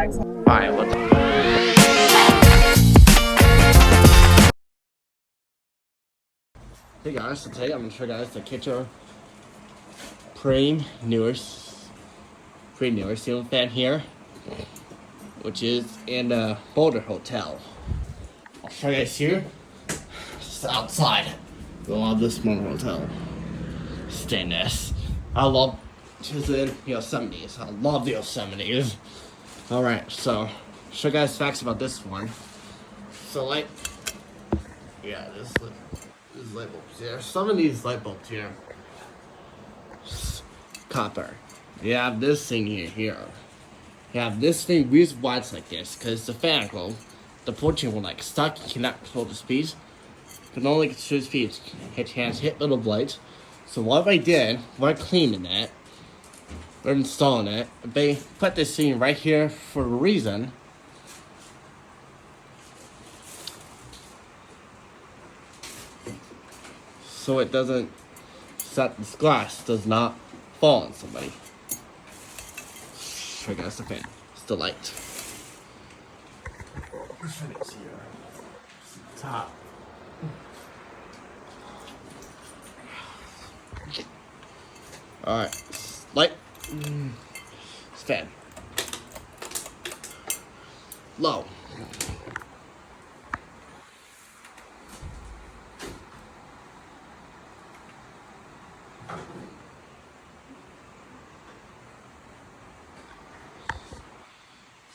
facts. Alright, what the Hey guys, so today I'm going to show you guys the Kichler Renew ceiling fan here, which is in the Boulder Hotel. I'll show you guys here. It's outside. We love this small hotel. Stainless. I love the Yosemites. I love the Yosemites. Alright, so show you guys facts about this one. So this light bulbs here. Some of these light bulbs here, copper. You have this thing here. You have this thing. Reason why it's like this, because the fan will, the portion will stuck. You cannot control the speed. You can only control the speed. Hit hands, hit little blades. So what I did, we're cleaning it, we're installing it. They put this thing right here for a reason. So it doesn't, this glass does not fall on somebody. Show you guys the fan. It's the light. It's here. Top. Alright. Light. It's fan. Low.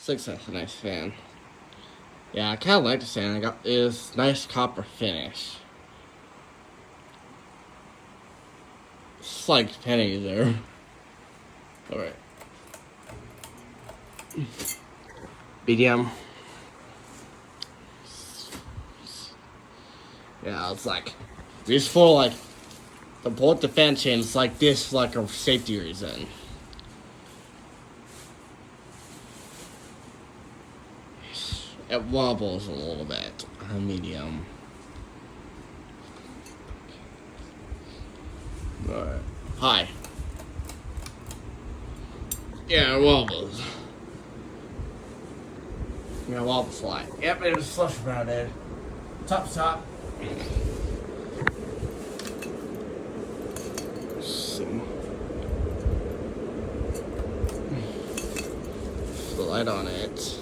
Looks like a nice fan. Yeah, I kind of like the fan. I got this nice copper finish. It's like pennies there. Alright. BDM. Yeah, it's like these for the bolt the fan chain is like this for a safety reason. It wobbles a little bit. Medium. Alright. High. Yeah, it wobbles. Yeah, wobble slide. Yep, it was slush around there. Top. The light on it.